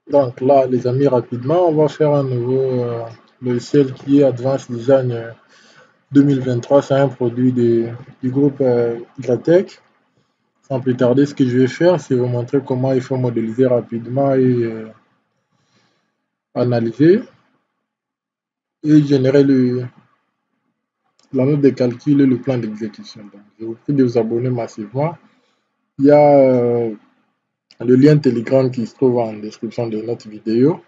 Donc là, les amis, rapidement, on va faire un nouveau logiciel qui est Advanced Design 2023. C'est un produit du groupe Gratec. Sans plus tarder, ce que je vais faire, c'est vous montrer comment il faut modéliser rapidement et analyser et générer la note de calcul et le plan d'exécution. Donc, je vous prie de vous abonner massivement. Il y a le lien Telegram qui se trouve en description de notre vidéo.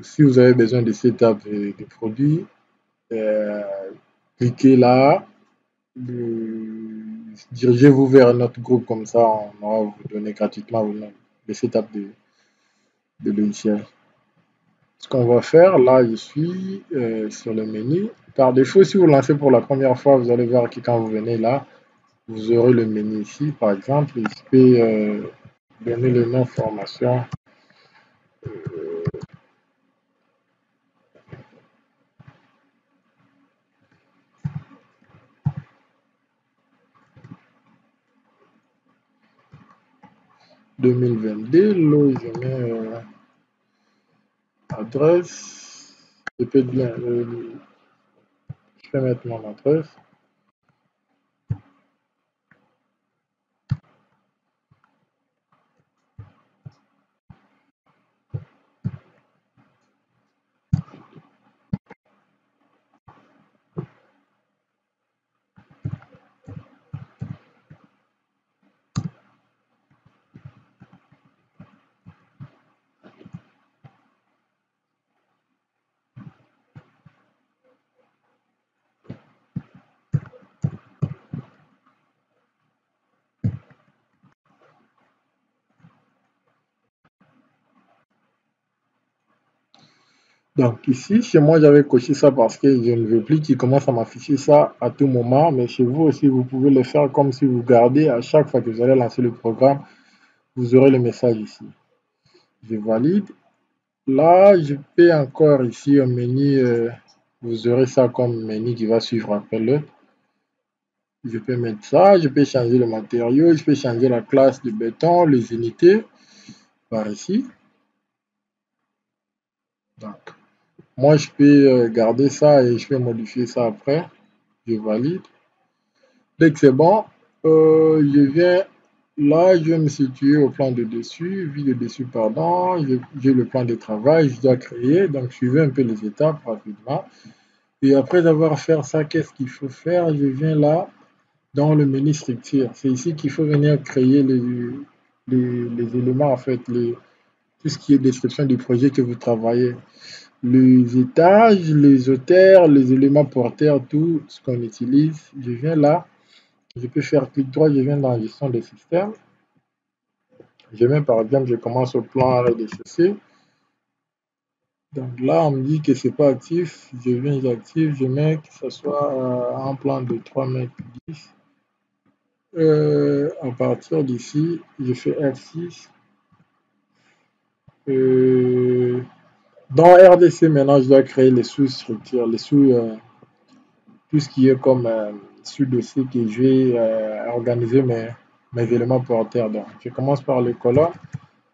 Si vous avez besoin de cette app de produits, euh, cliquez là, dirigez-vous vers notre groupe, comme ça on va vous donner gratuitement le setup de logiciel. Ce qu'on va faire, là je suis sur le menu. Par défaut, si vous lancez pour la première fois, vous allez voir que quand vous venez là, vous aurez le menu ici. Par exemple, je peux donner le nom formation. 2022, là je mets adresse, je peux bien, je peux mettre mon adresse. Donc ici, chez moi, j'avais coché ça parce que je ne veux plus qu'il commence à m'afficher ça à tout moment. Mais chez vous aussi, vous pouvez le faire comme si vous gardez à chaque fois que vous allez lancer le programme, vous aurez le message ici. Je valide. Là, je peux encore ici au menu, vous aurez ça comme menu qui va suivre après le. Je peux mettre ça, je peux changer le matériau, je peux changer la classe de béton, les unités par ici. Donc, moi, je peux garder ça et je peux modifier ça après. Je valide. Dès que c'est bon, je viens là, je vais me situer au plan de dessus, vue de dessus, pardon. J'ai le plan de travail, je dois créer, donc suivez un peu les étapes rapidement. Et après avoir fait ça, qu'est-ce qu'il faut faire? Je viens là, dans le menu structure. C'est ici qu'il faut venir créer les éléments, en fait, tout ce qui est description du projet que vous travaillez. Les étages, les hauteurs, les éléments porteurs, tout ce qu'on utilise. Je viens là. Je peux faire clic droit, je viens dans la gestion des systèmes. Je viens par exemple, je commence au plan rez-de-chaussée. Donc là, on me dit que c'est pas actif. Je viens, j'active, je mets que ce soit un plan de 3 mètres 10. À partir d'ici, je fais F6. Dans RDC, maintenant, je dois créer les sous-structures, tout ce qui est comme sous-dossier que je vais organiser mes éléments porteurs. Donc, je commence par les colonnes.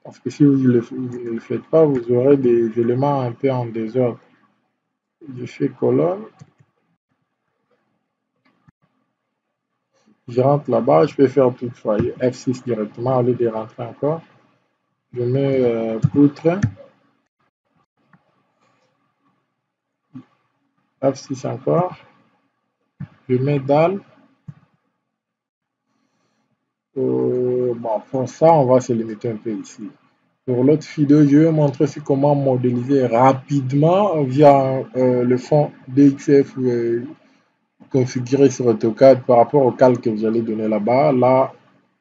Parce que si vous ne le faites pas, vous aurez des éléments un peu en désordre. Je fais colonne, je rentre là-bas, je peux faire toutefois F6 directement au lieu de rentrer encore. Je mets poutre, F6 encore, je mets dalle. Bon, pour ça, on va se limiter un peu ici. Pour l'autre vidéo, je vais montrer aussi comment modéliser rapidement via le fond DXF configuré sur AutoCAD par rapport au calque que vous allez donner là-bas. Là,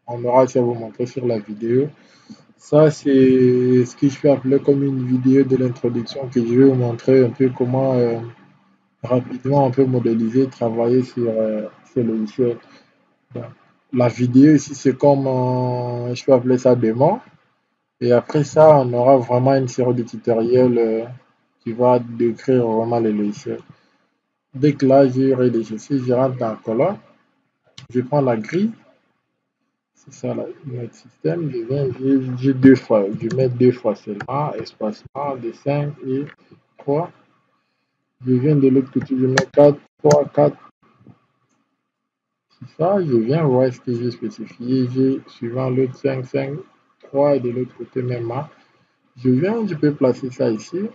on aura aussi à vous montrer sur la vidéo. Ça, c'est ce que je peux appeler comme une vidéo de l'introduction que je vais vous montrer un peu comment rapidement on peut modéliser, travailler sur ce logiciel. Donc, la vidéo ici, c'est comme, je peux appeler ça démon. Et après ça, on aura vraiment une série de tutoriels qui va décrire vraiment les logiciels. Dès que là, j'ai rez-de-chaussée, je rentre dans la colonne, je prends la grille. C'est ça notre système. Je viens, j'ai deux fois, je mets deux fois seulement, espacement de 5 et 3. Je viens de l'autre côté, je mets 4, 3, 4. C'est ça, je viens voir ce que j'ai spécifié. J'ai suivant l'autre 5, 5, 3 et de l'autre côté même. Je viens, je peux placer ça ici.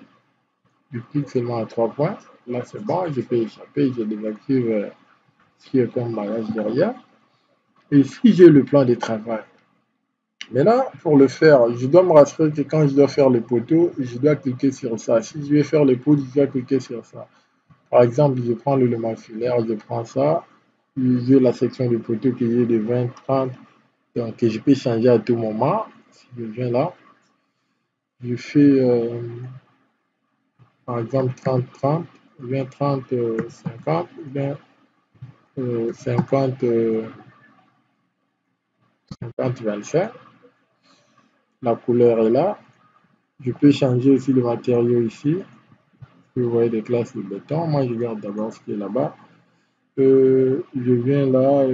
Je clique seulement à 3 points. Là, c'est bon, je peux échapper. Je désactive ce qui est comme bagage derrière. Et si j'ai le plan de travail, maintenant, pour le faire, je dois me rassurer que quand je dois faire le poteau, je dois cliquer sur ça. Si je vais faire le poteau, je dois cliquer sur ça. Par exemple, je prends l'élément filaire, je prends ça. J'ai la section de poteau qui est de 20, 30. Donc, je peux changer à tout moment. Si je viens là, je fais par exemple 30, 30, ou bien 30, 50, ou bien 50, 50, 25. La couleur est là. Je peux changer aussi le matériau ici. Vous voyez des classes de béton. Moi, je garde d'abord ce qui est là-bas. Je viens là.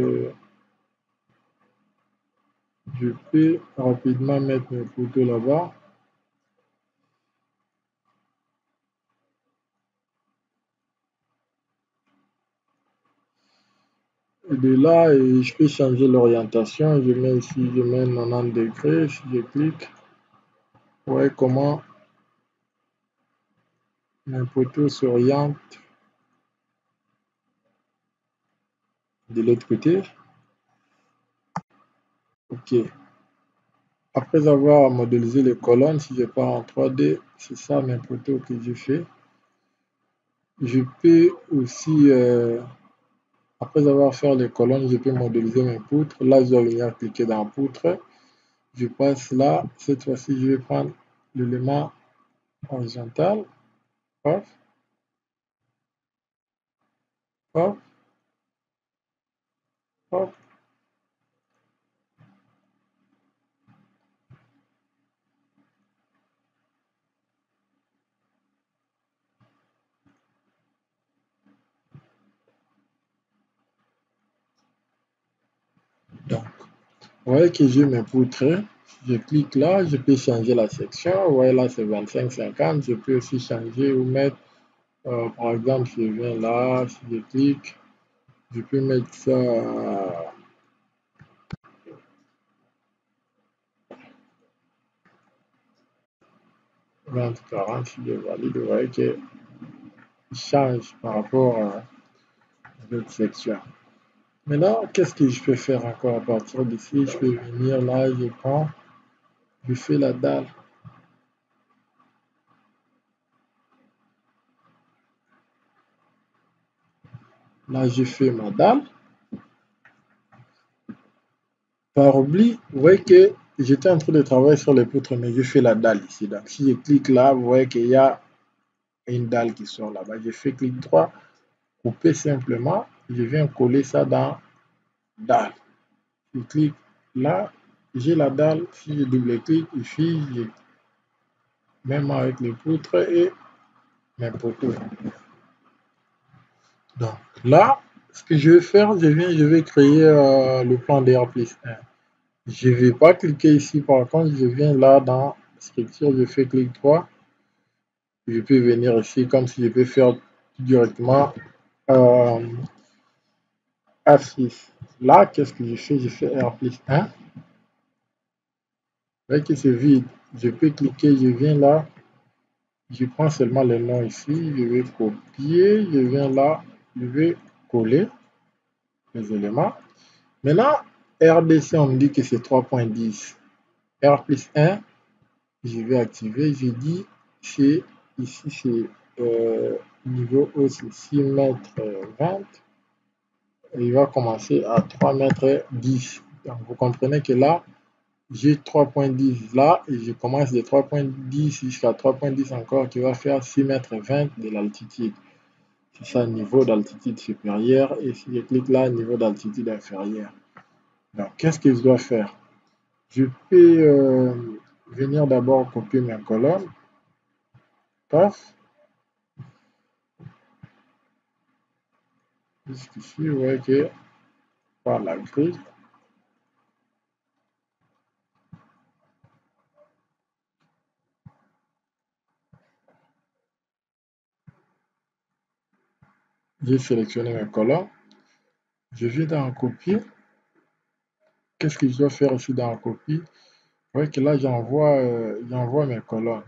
Je peux rapidement mettre mes poteaux là-bas. Et de là, je peux changer l'orientation. Je mets ici, je mets 90 degrés. Si je clique, vous voyez comment mes poteaux s'orientent de l'autre côté. OK. Après avoir modélisé les colonnes, si je pars en 3D, c'est ça mes poteaux que je fais. Je peux aussi, après avoir fait les colonnes, je peux modéliser mes poutres. Là, je dois venir cliquer dans poutre. Je passe là. Cette fois-ci, je vais prendre l'élément horizontal. Hop, hop, hop. Donc, vous voyez que j'ai mes poutres. Je clique là, je peux changer la section. Vous voyez là, c'est 25, 50. Je peux aussi changer ou mettre, par exemple, je viens là, si je clique, je peux mettre ça à 20, 40. Si je valide, vous voyez qu'il change par rapport à l'autre section. Maintenant, qu'est-ce que je peux faire encore à partir d'ici? Je peux venir là, je prends, je fais la dalle. Là, je fais ma dalle. Par oubli, vous voyez que j'étais en train de travailler sur les poutres, mais je fais la dalle ici. Donc, si je clique là, vous voyez qu'il y a une dalle qui sort là-bas. Je fais clic droit, couper simplement. Je viens coller ça dans dalle. Je clique là, j'ai la dalle. Si je double-clique ici, même avec les poutres et mes poteaux. Donc là, ce que je vais faire, je vais créer le plan d'R+1. Je ne vais pas cliquer ici, par contre, je viens là dans structure, je fais clic droit. Je peux venir ici comme si je peux faire directement A6. Là, qu'est-ce que je fais? Je fais R+1. Vous voyez que c'est vide. Je peux cliquer, je viens là. Je prends seulement le nom ici. Je vais copier. Je viens là. Je vais coller les éléments. Maintenant, RDC, on me dit que c'est 3.10. R+1, je vais activer. Je dis, c'est ici, c'est niveau haut, c'est 6 mètres 20. Il va commencer à 3 mètres 10. Donc, vous comprenez que là, j'ai 3.10 là et je commence de 3.10 jusqu'à 3.10 encore qui va faire 6 mètres 20 de l'altitude. C'est ça, niveau d'altitude supérieure. Et si je clique là, niveau d'altitude inférieure. Donc, qu'est-ce que je dois faire? Je peux venir d'abord copier mes colonnes. Paf. Jusqu'ici, vous voyez que par la grille, J'ai sélectionné mes colonnes. Je viens dans copier. Qu'est-ce que je dois faire ici dans copie? Vous voyez que là, j'envoie mes colonnes.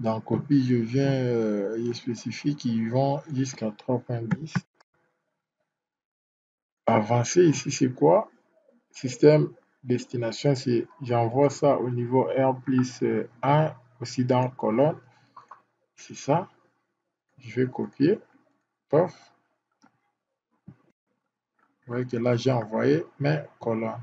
Dans copie, je viens, je spécifie qu'ils vont jusqu'à 3.10. Avancer ici, c'est quoi? Système destination, c'est j'envoie ça au niveau R plus 1 aussi dans colonne. C'est ça. Je vais copier. Pof. Vous voyez que là, j'ai envoyé mes colonnes.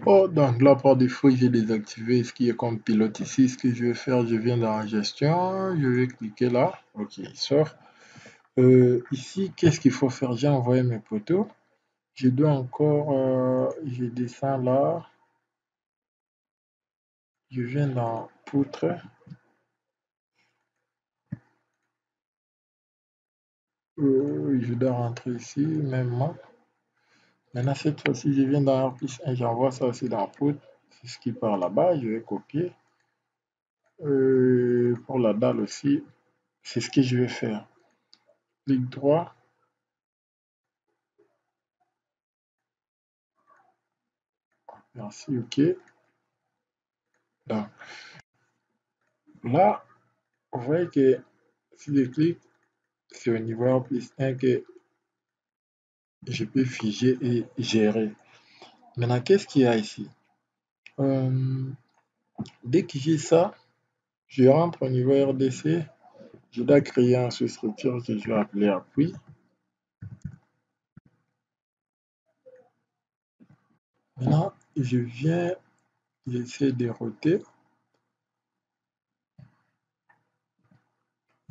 Oh, donc là, par défaut, j'ai désactivé ce qui est comme pilote ici. Ce que je vais faire, je viens dans gestion. Je vais cliquer là. Ok, il sort. Ici, qu'est-ce qu'il faut faire? J'ai envoyé mes poteaux. Je dois encore, je descends là. Je viens dans poutre. Je dois rentrer ici, même moi. Maintenant, cette fois-ci, je viens dans R+1, j'envoie ça aussi dans poutre. C'est ce qui part là-bas. Je vais copier. Pour la dalle aussi, c'est ce que je vais faire. Clic droit. Merci, OK. Donc, là, vous voyez que si je clique, c'est au niveau R+1 que je peux figer et gérer. Maintenant, qu'est-ce qu'il y a ici? Dès que j'ai ça, je rentre au niveau RDC. Je dois créer une sous-structure que je vais appeler appui. Maintenant, je viens, j'essaie de roter.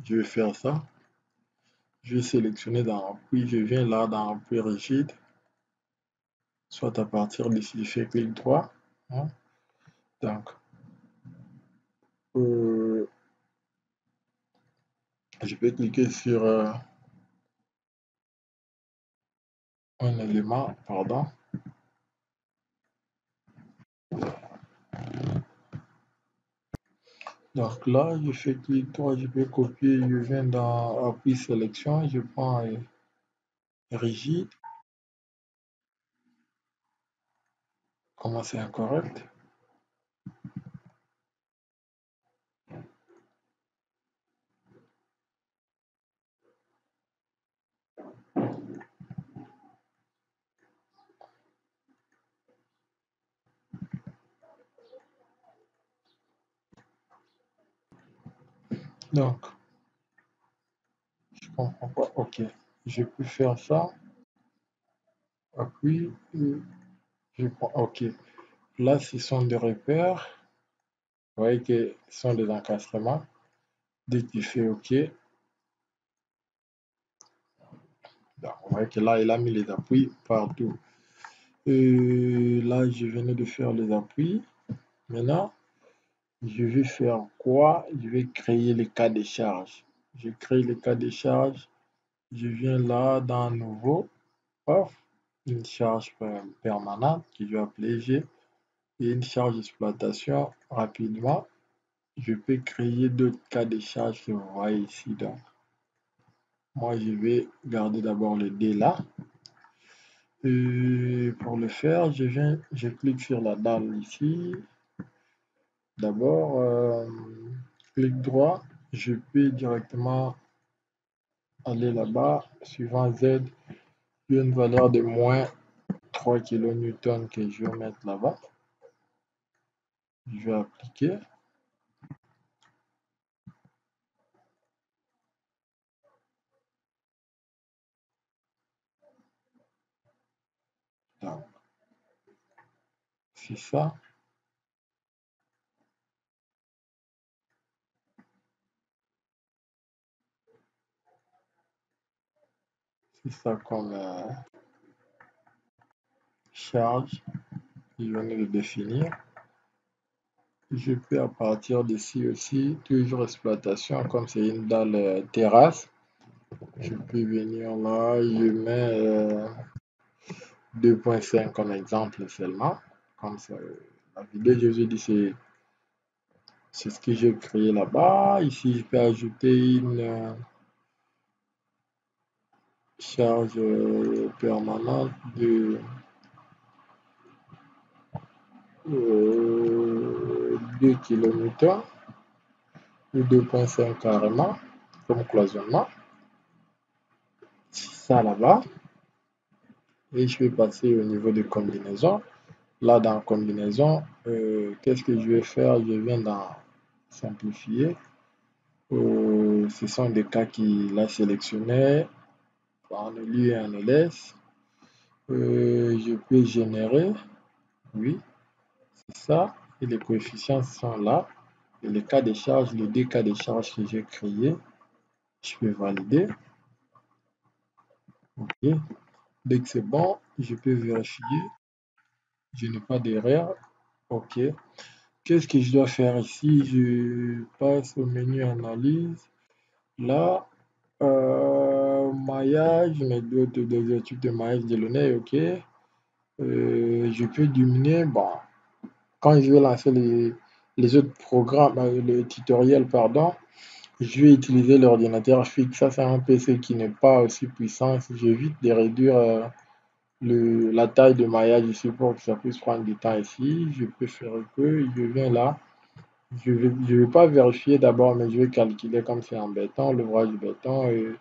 Je vais faire ça. Je vais sélectionner dans appui. Je viens là dans appui rigide. Soit à partir d'ici, je fais clic droit. Hein. Donc, je peux cliquer sur un élément, pardon. Donc là, je fais clic droit, je peux copier, je viens dans appui sélection, je prends rigide. Comment c'est incorrect? Donc, je comprends pas. Ok, je peux faire ça. Appui, je prends. Ok, là, ce sont des repères. Vous voyez que ce sont des encastrements. Dès que tu fais OK, donc, vous voyez que là, il a mis les appuis partout. Là, je venais de faire les appuis. Maintenant, je vais faire quoi? Je vais créer les cas de charge. Je crée les cas de charge. Je viens là dans nouveau. Paf, une charge permanente que je vais appeler G et une charge d'exploitation rapidement. Je peux créer d'autres cas de charge que vous voyez ici. Donc, moi, je vais garder d'abord le D là. Et pour le faire, je clique sur la dalle ici. D'abord, clic droit, je peux directement aller là-bas, suivant Z, il y a une valeur de moins 3 kN que je vais mettre là-bas. Je vais appliquer. C'est ça. C'est ça comme charge. Je viens de définir. Je peux à partir d'ici aussi, toujours exploitation, comme c'est une dalle terrasse. Je peux venir là, je mets 2.5 comme exemple seulement. Comme ça, la vidéo, je vous ai dit, c'est C'est ce que j'ai créé là-bas. Ici, je peux ajouter une charge permanente de 2 kN ou 2,5 carrément comme cloisonnement. Ça là-bas. Et je vais passer au niveau de combinaison. Là, dans combinaison, qu'est-ce que je vais faire? Je viens dans simplifier. Ce sont des cas qu'il a sélectionnés en lieu et en ls. Je peux générer, oui, c'est ça. Et les coefficients sont là. Et les cas de charge, les deux cas de charge que j'ai créés, je peux valider. OK. Dès que c'est bon, je peux vérifier. Je n'ai pas d'erreur. OK. Qu'est-ce que je dois faire ici? Je passe au menu analyse. Là, maillage, mes des études de maillage de Delaunay, OK. Je peux diminuer. Bon, quand je vais lancer les autres programmes, le tutoriel, pardon, je vais utiliser l'ordinateur fixe. Ça, c'est un PC qui n'est pas aussi puissant. J'évite de réduire la taille de maillage ici pour que ça puisse prendre du temps ici. Je peux faire que je viens là. Je vais pas vérifier d'abord, mais je vais calculer comme c'est en béton, l'ouvrage du béton, et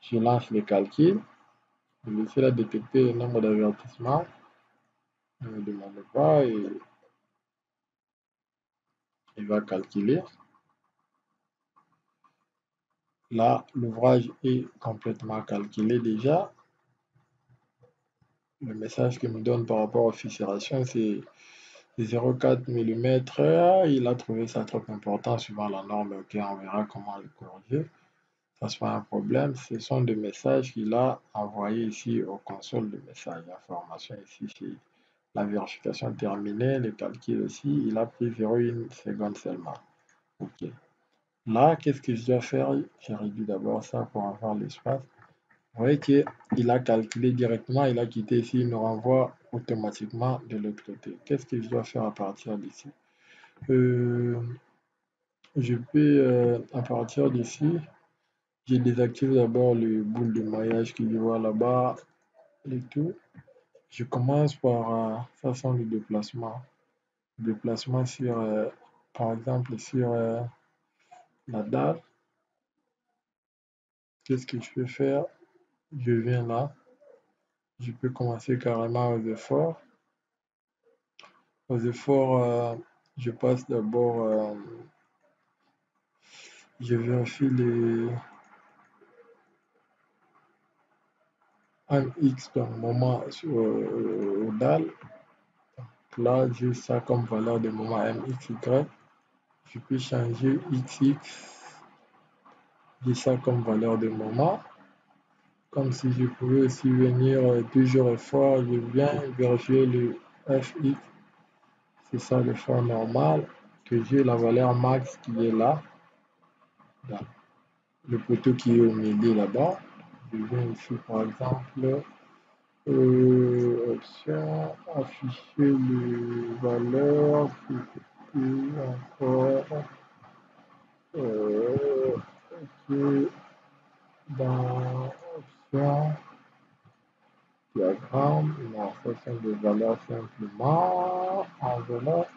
je lance les calculs. Je vais essayer de détecter le nombre d'avertissements. Ne me demande pas et il va calculer. Là, l'ouvrage est complètement calculé déjà. Le message qu'il me donne par rapport aux fissuration, c'est 0,4 mm. Il a trouvé ça trop important suivant la norme. Ok, on verra comment le corriger. Ça sera un problème. Ce sont des messages qu'il a envoyés ici aux consoles de messages. Information ici, c'est la vérification terminée, le calcul aussi. Il a pris 0,1 seconde seulement. Ok. Là, qu'est-ce que je dois faire? J'ai réduit d'abord ça pour avoir l'espace. Vous voyez qu'il a calculé directement, il a quitté ici, il me renvoie automatiquement de l'autre côté. Qu'est-ce que je dois faire à partir d'ici? Je peux, à partir d'ici, je désactive d'abord le boule de maillage qu'il y voit là-bas et tout. Je commence par façon de déplacement. Déplacement sur, par exemple, sur la dalle. Qu'est-ce que je peux faire? Je viens là. Je peux commencer carrément aux efforts. Aux efforts, je passe d'abord, je vérifie les MX par moment au DAL. Là, j'ai ça comme valeur de moment MXY. Je peux changer XX, j'ai ça comme valeur de moment. Comme si je pouvais aussi venir toujours effort, je viens vérifier le FX. C'est ça l'effort normal, que j'ai la valeur max qui est là. Le poteau qui est au milieu là-bas. Je viens ici par exemple, option, afficher les valeurs, puis encore, ok, dans option, diagramme, non, ça sont des valeurs simplement, enveloppe.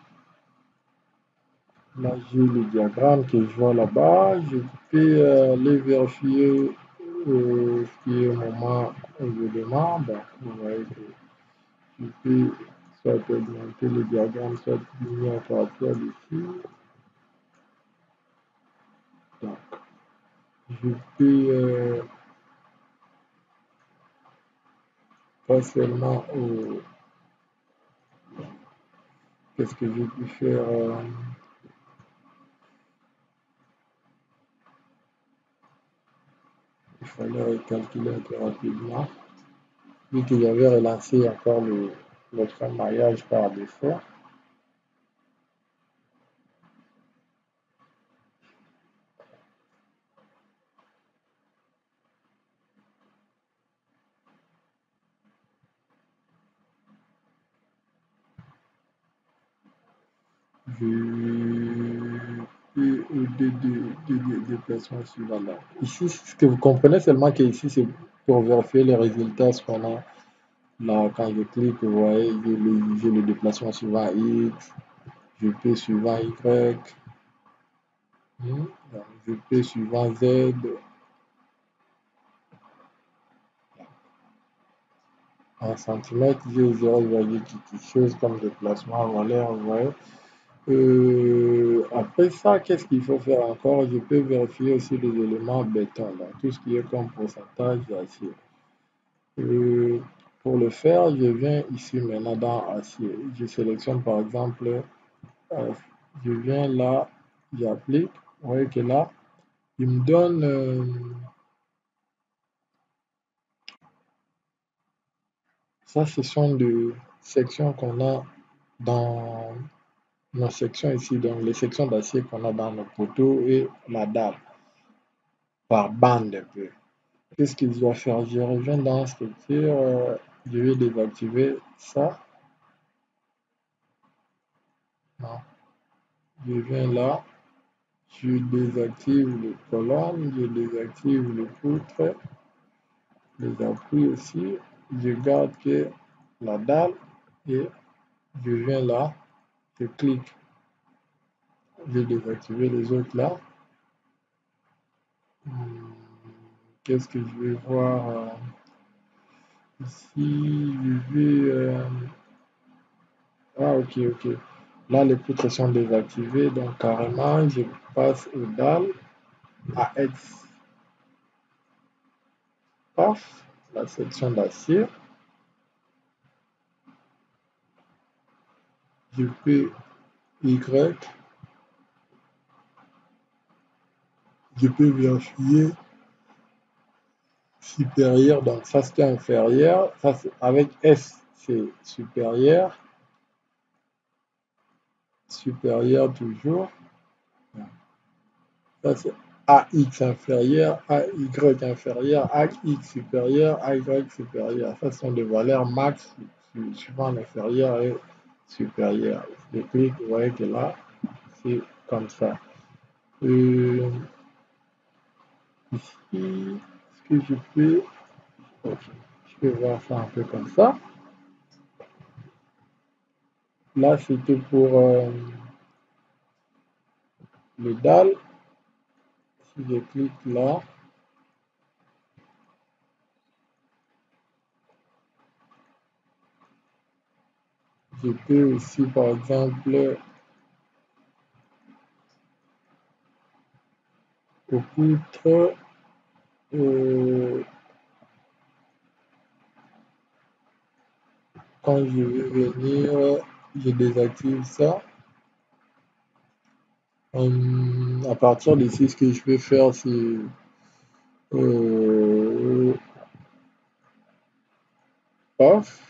Là, j'ai le diagramme que je vois là-bas. Je peux aller vérifier ce qui est au moment évidemment. Ben, vous voyez que je peux soit augmenter le diagramme, soit diminuer à partir d'ici. Donc, je peux pas seulement qu'est-ce que je peux faire il fallait calculer un peu rapidement. Vu que j'avais relancé encore le maillage par défaut. de déplacement suivant là. Ici, ce que vous comprenez seulement que ici, c'est pour vérifier les résultats, ce qu'on a là, quand je clique, vous voyez, j'ai le déplacement suivant X, GP suivant Y, GP suivant Z. En centimètres, j'ai 0, quelque chose comme déplacement, voilà, vous voyez. Après ça, qu'est-ce qu'il faut faire encore? Je peux vérifier aussi les éléments béton, là, tout ce qui est comme pourcentage d'acier. Pour le faire, je viens ici maintenant dans acier. Je sélectionne par exemple, je viens là, j'applique. Vous voyez que là, il me donne, ça ce sont des sections qu'on a dans nos sections ici, donc les sections d'acier qu'on a dans nos poteaux et la dalle, par bande un peu. Qu'est-ce qu'il doit faire? Je reviens dans structure, je vais désactiver ça. Non. Je viens là, je désactive les colonnes, je désactive les poutres, les appuis aussi. Je garde que la dalle et je viens là, je clique, je vais désactiver les autres là. Qu'est-ce que je vais voir ici? Je vais. Ah, ok, ok. Là, les poutres sont désactivées, donc carrément, je passe aux dalles à X. Paf, la section d'acier. Je peux Y. Je peux vérifier supérieur, donc ça c'est inférieur. Ça, avec S, c'est supérieur. Supérieur toujours. Ça c'est AX inférieur, AY inférieur, AX supérieur, AY supérieur. Ça sont des valeurs max suivant l'inférieur et supérieur. Je clique, vous voyez que là, c'est comme ça. Ici, ce que je peux, okay, je peux voir ça un peu comme ça. Là, c'était pour le dalle. Si je clique là, je peux aussi, par exemple, au poutre, quand je vais venir, je désactive ça. À partir d'ici, ce que je vais faire, c'est off.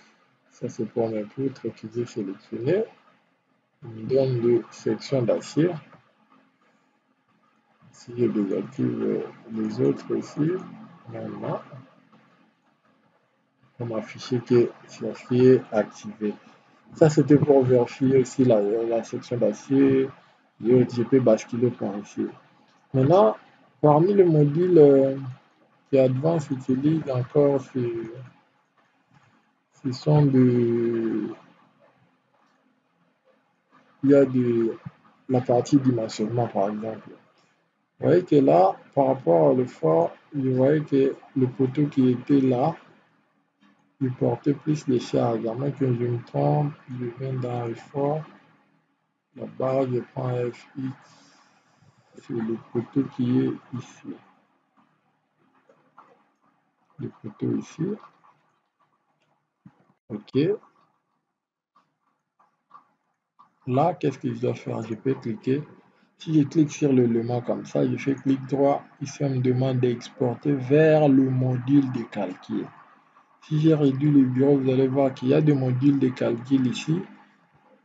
Ça, c'est pour mes poutres que j'ai sélectionné. Il me donne des sections d'acier. Si je désactive les autres aussi, maintenant, on m'afficher que l'acier est activé. Ça, c'était pour vérifier aussi la section d'acier. Je peux basculer par ici. Maintenant, parmi les modules que Advanced utilise encore, ce sont de. Il y a la partie dimensionnement, par exemple. Vous voyez que là, par rapport à l'effort, je voyais que le poteau qui était là, il portait plus les charges. À moins que je me trompe, je viens dans l'effort. La barre, je prends FX. C'est le poteau qui est ici. Le poteau ici. OK. Là, qu'est-ce que je dois faire? Je peux cliquer. Si je clique sur l'élément comme ça, je fais clic droit. Ici, on me demande d'exporter vers le module de calcul. Si j'ai réduit le bureau, vous allez voir qu'il y a des modules de calcul ici.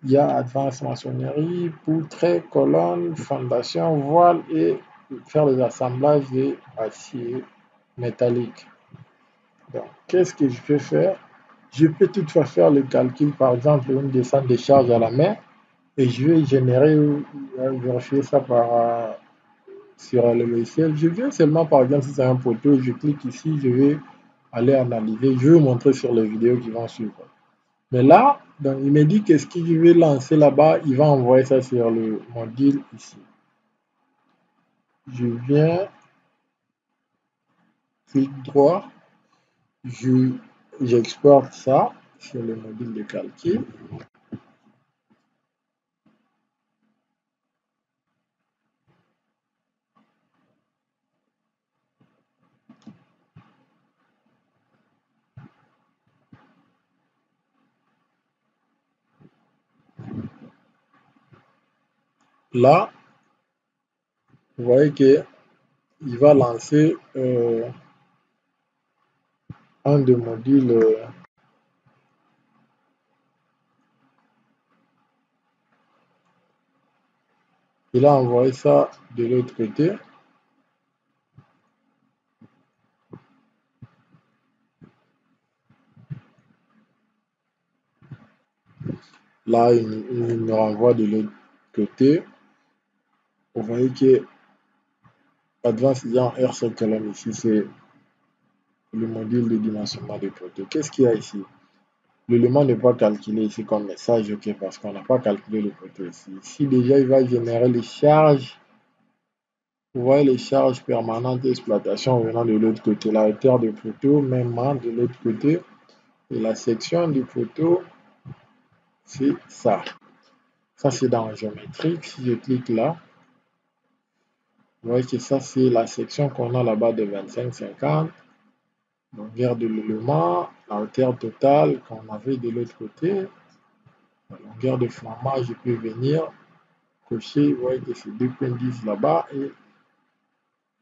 Il y a Advanced maçonnerie, poutre, colonne, fondation, voile et faire les assemblages des aciers métalliques. Donc, qu'est-ce que je peux faire? Je peux toutefois faire le calcul, par exemple, une descente de charge à la main. Et je vais générer, vérifier ça sur le logiciel. Je viens seulement, par exemple, si c'est un poteau, je clique ici, je vais aller analyser. Je vais vous montrer sur les vidéos qui vont suivre. Mais là, donc, il me dit qu'est-ce que je vais lancer là-bas. Il va envoyer ça sur le module ici. Je viens, clic droit, j'exporte ça sur le module de calcul. Là, vous voyez qu'il va lancer un des modules. Il a envoyé ça de l'autre côté. Là, il me renvoie de l'autre côté. Vous voyez que Advanced Ion R colonne ici, c'est le module de dimensionnement des poteaux. Qu'est-ce qu'il y a ici? L'élément n'est pas calculé ici comme message, ok, parce qu'on n'a pas calculé le poteau ici. Ici, déjà, il va générer les charges. Vous voyez les charges permanentes d'exploitation venant de l'autre côté. La hauteur du poteau, même de l'autre côté. Et la section du poteau, c'est ça. Ça, c'est dans géométrique. Si je clique là, vous voyez que ça, c'est la section qu'on a là-bas de 25-50. Longueur de l'élément, la hauteur totale qu'on avait de l'autre côté. La longueur de flambage, je peux venir cocher, vous voyez que c'est 2.10 là-bas et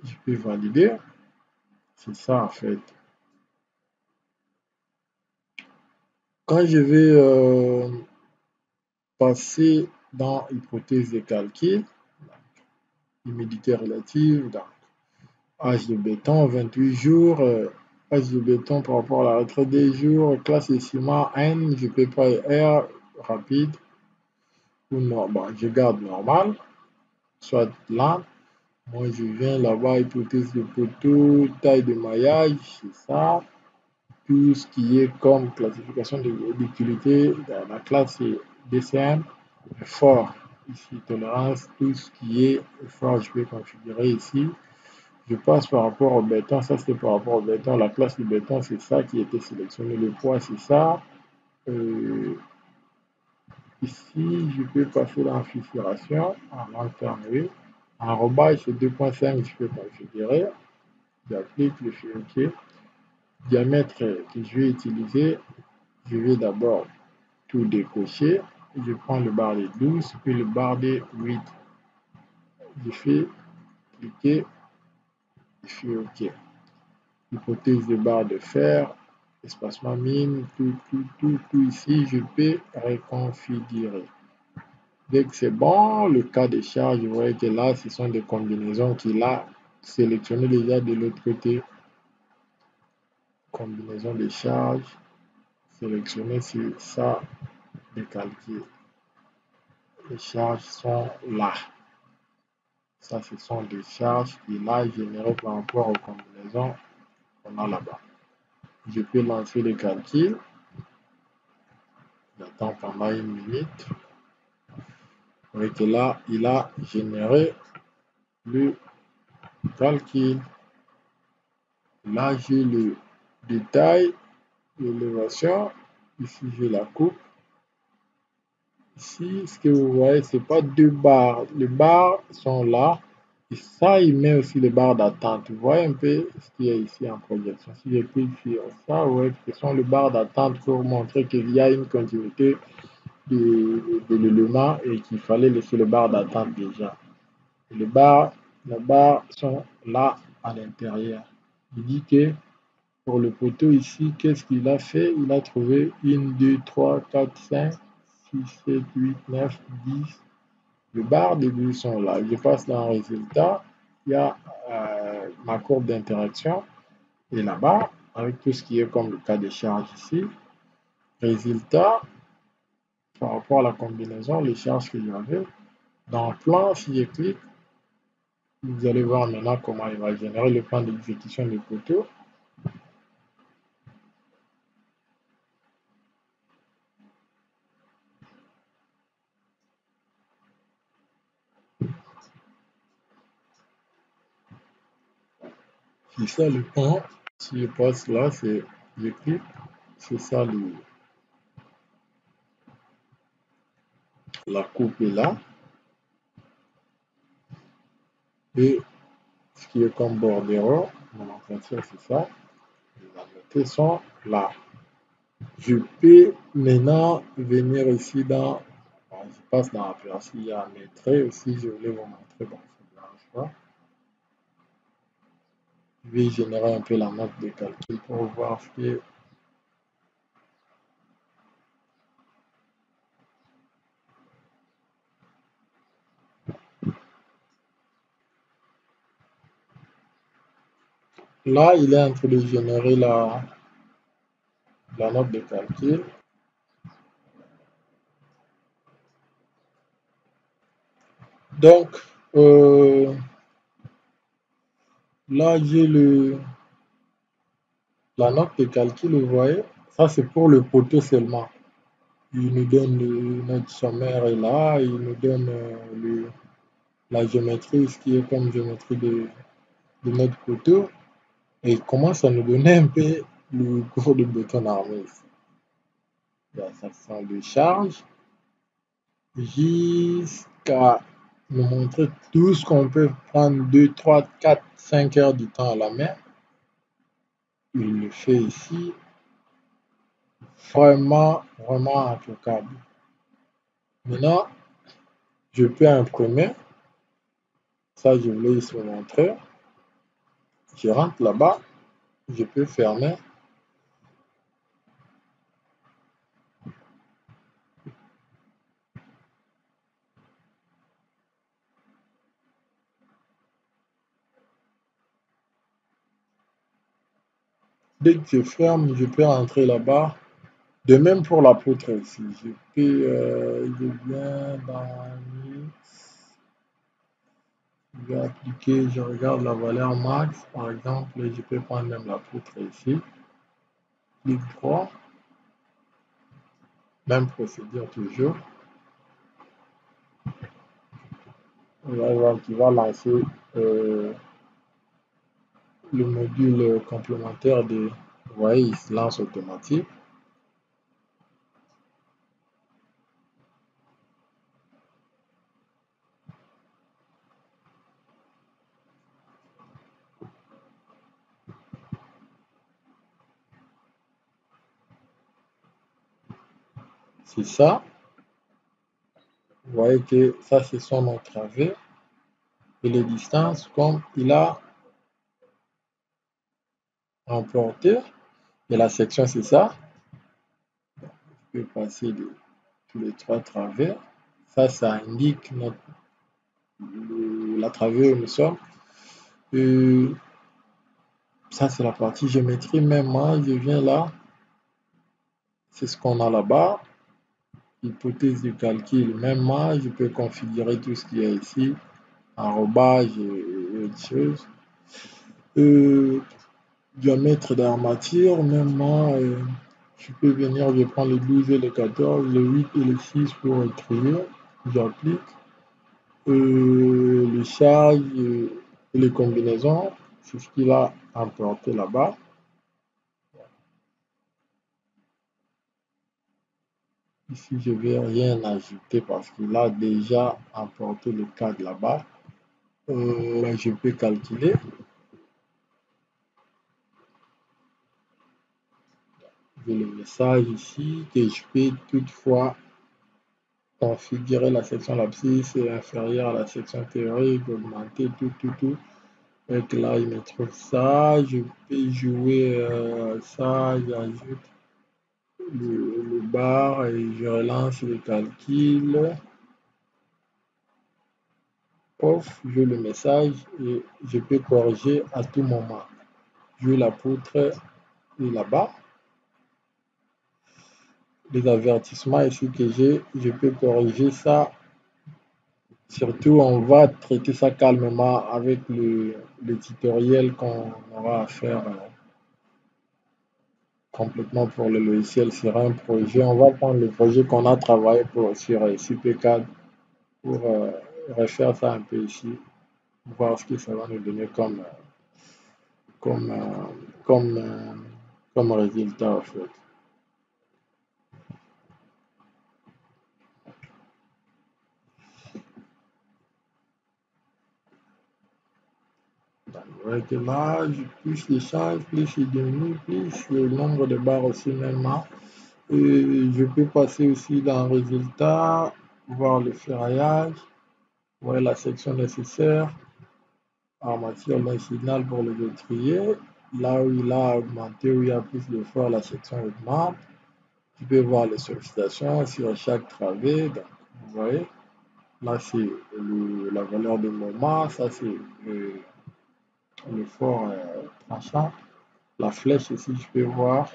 je peux valider. C'est ça en fait. Quand je vais passer dans hypothèse de calcul, humidité relative, donc âge de béton 28 jours, âge de béton par rapport à la retraite des jours, classe de ciment N, je peux pas R rapide ou non, bon, je garde normal, soit lent. Moi je viens là-bas, hypothèse de poteau, taille de maillage, c'est ça. Tout ce qui est comme classification d'utilité, la classe est DCM, fort, ici tolérance, tout ce qui est fort, je peux configurer ici. Je passe par rapport au béton, ça c'est par rapport au béton, la classe du béton c'est ça qui était sélectionné, le poids c'est ça. Ici je peux passer dans fissuration, en long terme oui. En rebâche c'est 2.5, je peux configurer, j'applique, je fais OK. Diamètre que je vais utiliser, je vais d'abord tout décocher. Je prends le barre de 12 puis le barre de 8. Je fais cliquer, je fais OK. Hypothèse de barre de fer, espacement mine, tout ici, je peux reconfigurer. Dès que c'est bon, le cas de charge, vous voyez que là, ce sont des combinaisons qu'il a sélectionnées déjà de l'autre côté. Combinaison de charges, sélectionner c'est ça, de calcul. Les charges sont là. Ça, ce sont des charges qu'il a générées par rapport aux combinaisons qu'on a là-bas. Je peux lancer le calcul. J'attends pendant 1 minute. Vous voyez que là, il a généré le calcul. Là, j'ai le détail, l'élévation. Ici, j'ai la coupe. Ici, ce que vous voyez, ce n'est pas deux barres. Les barres sont là. Et ça, il met aussi les barres d'attente. Vous voyez un peu ce qu'il y a ici en projection. Si je clique sur ça, vous voyez que ce sont les barres d'attente pour montrer qu'il y a une continuité de l'élément et qu'il fallait laisser les barres d'attente déjà. Les barres sont là à l'intérieur. Il dit que pour le poteau ici, qu'est-ce qu'il a fait? Il a trouvé 1, 2, 3, 4, 5, 6, 7, 8, 9, 10. Les barres de but sont là. Je passe dans résultat. Il y a ma courbe d'interaction. Et là-bas, avec tout ce qui est comme le cas de charge ici. Résultat. par rapport à la combinaison, les charges que j'avais. Dans plan, si je clique, vous allez voir maintenant comment il va générer le plan d'exécution des poteaux. C'est ça le plan. Si je passe là, c'est je clique, c'est ça la coupe est là. Et ce qui est comme bordereau, nomenclature, c'est ça. Les annotés sont là. Je peux maintenant venir ici dans, je passe dans la il y a mes traits aussi, je voulais vous montrer, bon, ça ne dérange pas. Je vais générer un peu la note de calcul pour voir ce qui est. Là, il est en train de générer la note de calcul. Donc, là, j'ai la note de calcul, vous voyez, ça c'est pour le poteau seulement. Il nous donne notre sommaire est là, il nous donne la géométrie, ce qui est comme géométrie de notre poteau, et il commence à nous donner un peu le cours de béton armé. La section de charge, jusqu'à nous montrer tout ce qu'on peut prendre 2, 3, 4, 5 heures du temps à la main. Il le fait ici, vraiment, vraiment impeccable. Maintenant, je peux imprimer. Ça, je voulais vous montrer. Je rentre là-bas, je peux fermer. Dès que je ferme, je peux rentrer là-bas. De même pour la poutre ici. Je viens dans je vais appliquer, je regarde la valeur max, par exemple, et je peux prendre même la poutre ici. Clic droit, même procédure toujours. On va voir qu'il va lancer le module complémentaire de, vous voyez, il se lance automatique. C'est ça. Vous voyez que ça, c'est son travers. Et les distances, comme il a emporté, et la section, c'est ça. Je peux passer tous les trois travers. Ça indique la travers où nous sommes. Ça, c'est la partie géométrie. Même moi, je viens là. C'est ce qu'on a là-bas. Hypothèse de calcul. Même moi, je peux configurer tout ce qu'il y a ici. Enrobage et autre chose. Diamètre d'armature. Même moi, je peux venir, je prends le 12 et le 14, le 8 et le 6 pour écrire. J'applique. Les charges et les combinaisons, c'est ce qu'il a importé là-bas. Ici, je ne vais rien ajouter parce qu'il a déjà importé le cadre là-bas. Je peux calculer. J'ai le message ici que je peux toutefois configurer la section l'abscisse inférieure à la section théorique, augmenter tout. Et là, il me trouve ça. Je peux jouer ça, j'ajoute le bar et je relance le calcul. Off, je le message et je peux corriger à tout moment. Je la poutre est là-bas. les avertissements ici que j'ai, je peux corriger ça. Surtout, on va traiter ça calmement avec le tutoriel qu'on aura à faire complètement pour le logiciel sur un projet. On va prendre le projet qu'on a travaillé sur CP4 pour refaire ça un peu ici, voir ce que ça va nous donner comme, comme, comme résultat en fait. Donc là, plus l'échange, plus il diminue, plus le nombre de barres aussi maintenant. Et je peux passer aussi dans résultat, voir le ferraillage, voir la section nécessaire, armature d'un signal pour le vétrier. Là où il a augmenté, où il y a plus de fois, la section augmente. Tu peux voir les sollicitations sur chaque travée. Donc, vous voyez, là c'est la valeur de moment, ça c'est le fort tranchant. La flèche ici, je peux voir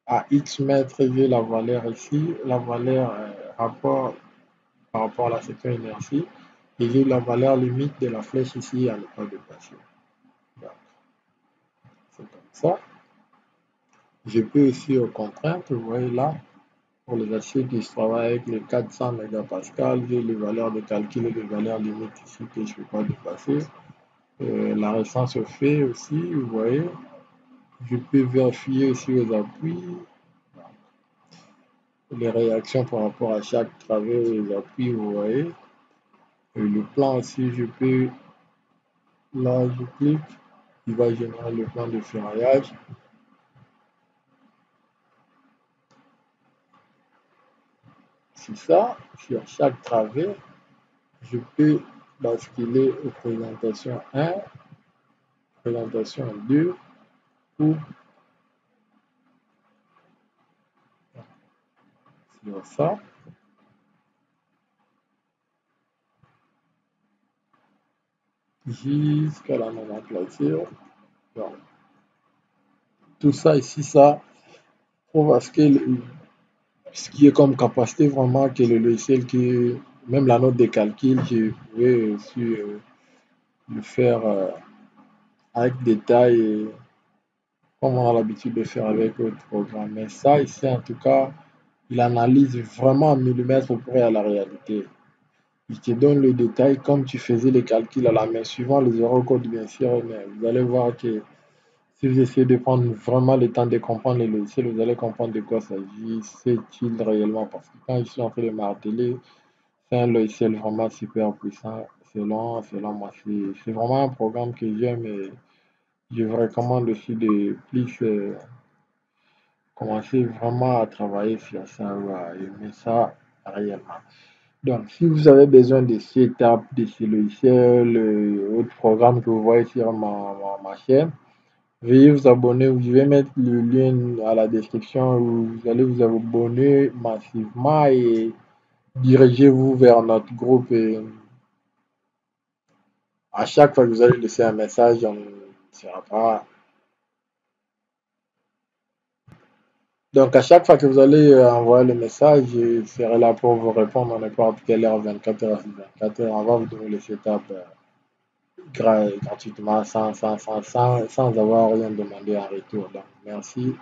à X mètres, j'ai la valeur ici, la valeur rapport par rapport à la section inertie, et j'ai la valeur limite de la flèche ici à ne pas dépasser. C'est comme ça. Je peux aussi aux contraintes, vous voyez là, pour les aciers qui se travaillent avec les 400 mégapascales, j'ai les valeurs de calcul et les valeurs limites ici que je ne peux pas dépasser. La récence au fait aussi, vous voyez. Je peux vérifier aussi les appuis, les réactions par rapport à chaque travers les appuis, vous voyez. Et le plan aussi, je peux, là je clique, il va générer le plan de ferraillage. C'est ça, sur chaque travers, je peux basculer aux présentations 1, présentation 2 ou sur ça. Jusqu'à la nomenclature. Donc, tout ça ici, ça prouve à ce que ce qui est comme capacité vraiment que le logiciel qui même la note de calcul, je pouvais aussi le faire avec détail comme on a l'habitude de faire avec d'autres programmes. Mais ça ici, en tout cas, il analyse vraiment en millimètres près à la réalité. Il te donne le détail comme tu faisais les calculs à la main, suivant les erreurs code bien sûr, mais vous allez voir que si vous essayez de prendre vraiment le temps de comprendre les logiciels, vous allez comprendre de quoi s'agit-il réellement. Parce que quand je suis en train de marteler, c'est un logiciel vraiment super puissant. Selon moi, c'est vraiment un programme que j'aime et je vous recommande aussi de plus commencer vraiment à travailler sur ça ou à aimer ça réellement. Donc, si vous avez besoin de ces étapes, de ces logiciels, autres programmes que vous voyez sur ma chaîne, veuillez vous abonner. Je vais mettre le lien à la description où vous allez vous abonner massivement et dirigez-vous vers notre groupe. Et à chaque fois que vous allez laisser un message, on ne sera pas. Donc, à chaque fois que vous allez envoyer le message, je serai là pour vous répondre à n'importe quelle heure, 24 heures sur 24 heures. On va vous donner les setups gratuitement sans avoir rien demandé en retour. Donc, merci.